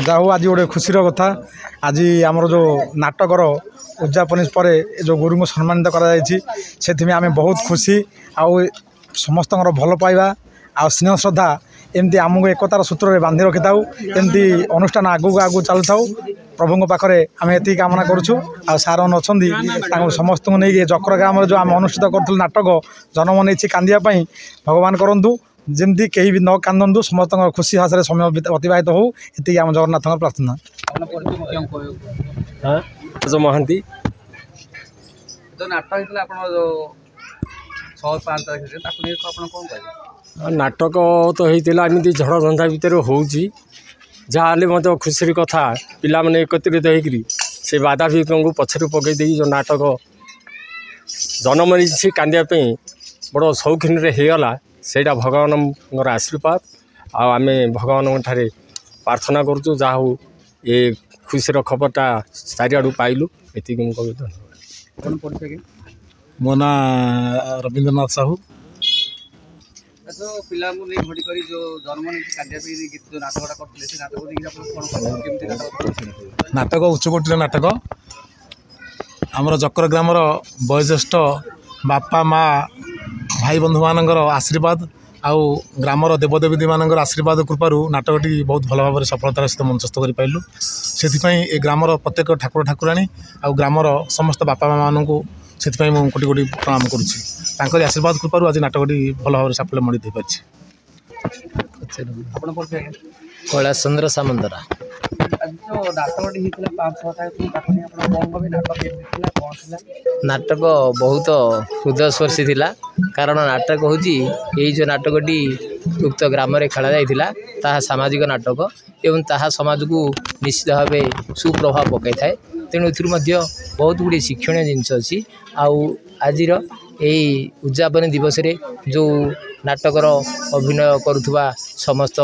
ଯାହା ହଉ ଆଜି ଗୋଟେ ଖୁସିର କଥା। ଆଜି ଆମର ଯେଉଁ ନାଟକର ଉଦ୍ଯାପନୀ ପରେ ଯେଉଁ ଗୁରୁଙ୍କୁ ସମ୍ମାନିତ କରାଯାଇଛି ସେଥିପାଇଁ ଆମେ ବହୁତ ଖୁସି। ଆଉ ସମସ୍ତଙ୍କର ଭଲ ପାଇବା ଆଉ ସ୍ନେହ ଶ୍ରଦ୍ଧା ଏମିତି ଆମକୁ ଏକତାର ସୂତ୍ରରେ ବାନ୍ଧି ରଖିଥାଉ। ଏମିତି ଅନୁଷ୍ଠାନ ଆଗକୁ ଆଗକୁ ଚାଲୁଥାଉ। ପ୍ରଭୁଙ୍କ ପାଖରେ ଆମେ ଏତିକି କାମନା କରୁଛୁ। ଆଉ ସାର୍ମାନେ ଅଛନ୍ତି ତାଙ୍କୁ ସମସ୍ତଙ୍କୁ ନେଇକି ଚକ୍ର ଗ୍ରାମରେ ଯେଉଁ ଆମେ ଅନୁଷ୍ଠିତ କରୁଥିଲୁ ନାଟକ ଜନ୍ମ ନେଇଛି କାନ୍ଦିବା ପାଇଁ, ଭଗବାନ କରନ୍ତୁ ଯେମିତି କେହି ବି ନ କାନ୍ଦନ୍ତୁ, ସମସ୍ତଙ୍କର ଖୁସି ଭାଷାରେ ସମୟ ଅତିବାହିତ ହଉ, ଏତିକି ଆମ ଜଗନ୍ନାଥଙ୍କ ପ୍ରାର୍ଥନା। ମହାନ୍ତି ନାଟକ ହେଇଥିଲା ଆପଣ 6-5 ତାରିଖରେ ତାକୁ ନେଇ ଆପଣ କ'ଣ କହିବେ? ନାଟକ ତ ହେଇଥିଲା ଏମିତି ଝଡ଼ ଝଞ୍ଜା ଭିତରେ ହେଉଛି, ଯାହା ହେଲେ ମଧ୍ୟ ଖୁସିର କଥା ପିଲାମାନେ ଏକତ୍ରିତ ହେଇକରି ସେ ବାଧାବିଘ୍ନଙ୍କୁ ପଛରେ ପକାଇ ଦେଇକି ଯେଉଁ ନାଟକ ଜନ୍ମ ନେଇଛି କାନ୍ଦିବା ପାଇଁ ବଡ଼ ସୌଖିନରେ ହେଇଗଲା, ସେଇଟା ଭଗବାନଙ୍କର ଆଶୀର୍ବାଦ। ଆଉ ଆମେ ଭଗବାନଙ୍କ ଠାରେ ପ୍ରାର୍ଥନା କରୁଛୁ ଯାହା ହଉ ଏ ଖୁସିର ଖବରଟା ଚାରିଆଡ଼ୁ ପାଇଲୁ। ଏତିକି ମୁଁ କହିବି। ଧନ୍ୟବାଦ। ମୋ ନାଁ ରବୀନ୍ଦ୍ରନାଥ ସାହୁ। ପିଲାଙ୍କୁ ନେଇ ଭୋଟି କରି ଯେଉଁ ଜନ୍ମ ନେଇଛି କାନ୍ଦିବା ପାଇଁ ଯେଉଁ ନାଟକଟା କରିଥିଲେ ସେ ନାଟକ ଦେଇକି ଆପଣ କ'ଣ କହିବେ? କେମିତି ନାଟକ ଉଚ୍ଚକୋଟୀର ନାଟକ। ଆମର ଚକ୍ର ଗ୍ରାମର ବୟୋଜ୍ୟେଷ୍ଠ ବାପା ମା ଭାଇ ବନ୍ଧୁମାନଙ୍କର ଆଶୀର୍ବାଦ ଆଉ ଗ୍ରାମର ଦେବଦେବୀମାନଙ୍କର ଆଶୀର୍ବାଦ କୃପାରୁ ନାଟକଟି ବହୁତ ଭଲ ଭାବରେ ସଫଳତାର ସହିତ ମଞ୍ଚସ୍ଥ କରିପାରିଲୁ। ସେଥିପାଇଁ ଏ ଗ୍ରାମର ପ୍ରତ୍ୟେକ ଠାକୁର ଠାକୁରାଣୀ ଆଉ ଗ୍ରାମର ସମସ୍ତ ବାପା ମାମାନଙ୍କୁ ସେଥିପାଇଁ ମୁଁ କୋଟି କୋଟି ପ୍ରଣାମ କରୁଛି। ତାଙ୍କରି ଆଶୀର୍ବାଦ କୃପାରୁ ଆଜି ନାଟକଟି ଭଲ ଭାବରେ ସାଫଲ୍ୟ ମଣ୍ଡିତ ହୋଇପାରିଛି। ଆପଣ କୈଳାସ ଚନ୍ଦ୍ର ସାମନ୍ତରା। ଆଜି ଯେଉଁ ନାଟକଟି ହେଇଥିଲା 5-6 ତାରିଖ ତାକୁ ନେଇ ଆପଣ କ'ଣ କହିବେ? ନାଟକ କେମିତି ଥିଲା, କ'ଣ ଥିଲା? ନାଟକ ବହୁତ ହୃଦୟସ୍ପର୍ଶୀ ଥିଲା। କାରଣ ନାଟକ ହେଉଛି ଏଇ ଯେଉଁ ନାଟକଟି ଉକ୍ତ ଗ୍ରାମରେ ଖେଳାଯାଇଥିଲା ତାହା ସାମାଜିକ ନାଟକ ଏବଂ ତାହା ସମାଜକୁ ନିଶ୍ଚିତ ଭାବେ ସୁପ୍ରଭାବ ପକାଇଥାଏ। ତେଣୁ ଏଥିରୁ ମଧ୍ୟ ବହୁତ ଗୁଡ଼ିଏ ଶିକ୍ଷଣୀୟ ଜିନିଷ ଅଛି। ଆଉ ଆଜିର ଏହି ଉଦ୍ଯାପନୀ ଦିବସରେ ଯେଉଁ ନାଟକର ଅଭିନୟ କରୁଥିବା ସମସ୍ତ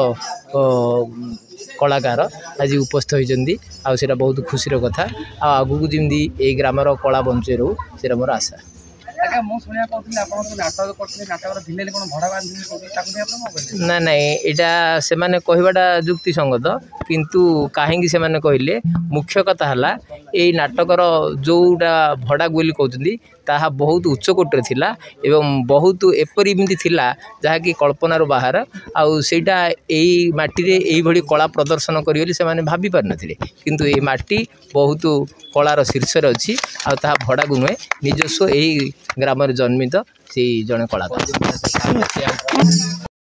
କଳାକାର ଆଜି ଉପସ୍ଥିତ ହୋଇଛନ୍ତି, ଆଉ ସେଇଟା ବହୁତ ଖୁସିର କଥା। ଆଉ ଆଗକୁ ଯେମିତି ଏଇ ଗ୍ରାମର କଳା ବଞ୍ଚେଇ ରହୁ, ସେଇଟା ମୋର ଆଶା। ଆଜ୍ଞା, ମୁଁ ଶୁଣିବାକୁ ପାଉଥିଲି ଆପଣ ଯେଉଁ ନାଟକ କରିଥିଲେ ନାଟକର ଭିଲେନ୍ କ'ଣ ଭଡ଼ା ବାନ୍ଧିଥିଲେ ତାକୁ ନେଇ ଆପଣ କ'ଣ କହିଲେ? ନାଇଁ ଏଇଟା ସେମାନେ କହିବାଟା ଯୁକ୍ତିସଙ୍ଗତ, କିନ୍ତୁ କାହିଁକି ସେମାନେ କହିଲେ ମୁଖ୍ୟ କଥା ହେଲା ଏଇ ନାଟକର ଯେଉଁଟା ଭଡ଼ା ବୋଲି କହୁଛନ୍ତି ତାହା ବହୁତ ଉଚ୍ଚକୋଟୀରେ ଥିଲା ଏବଂ ବହୁତ ଏମିତି ଥିଲା ଯାହାକି କଳ୍ପନାରୁ ବାହାର। ଆଉ ସେଇଟା ଏଇ ମାଟିରେ ଏଇଭଳି କଳା ପ୍ରଦର୍ଶନ କରିବେ ବୋଲି ସେମାନେ ଭାବି ପାରିନଥିଲେ। କିନ୍ତୁ ଏଇ ମାଟି ବହୁତ କଳାର ଶୀର୍ଷରେ ଅଛି ଆଉ ତାହା ଭଡ଼ାକୁ ନୁହେଁ, ନିଜସ୍ୱ ଏହି ଗ୍ରାମରେ ଜନ୍ମିତ ସେଇ ଜଣେ କଳାକାର।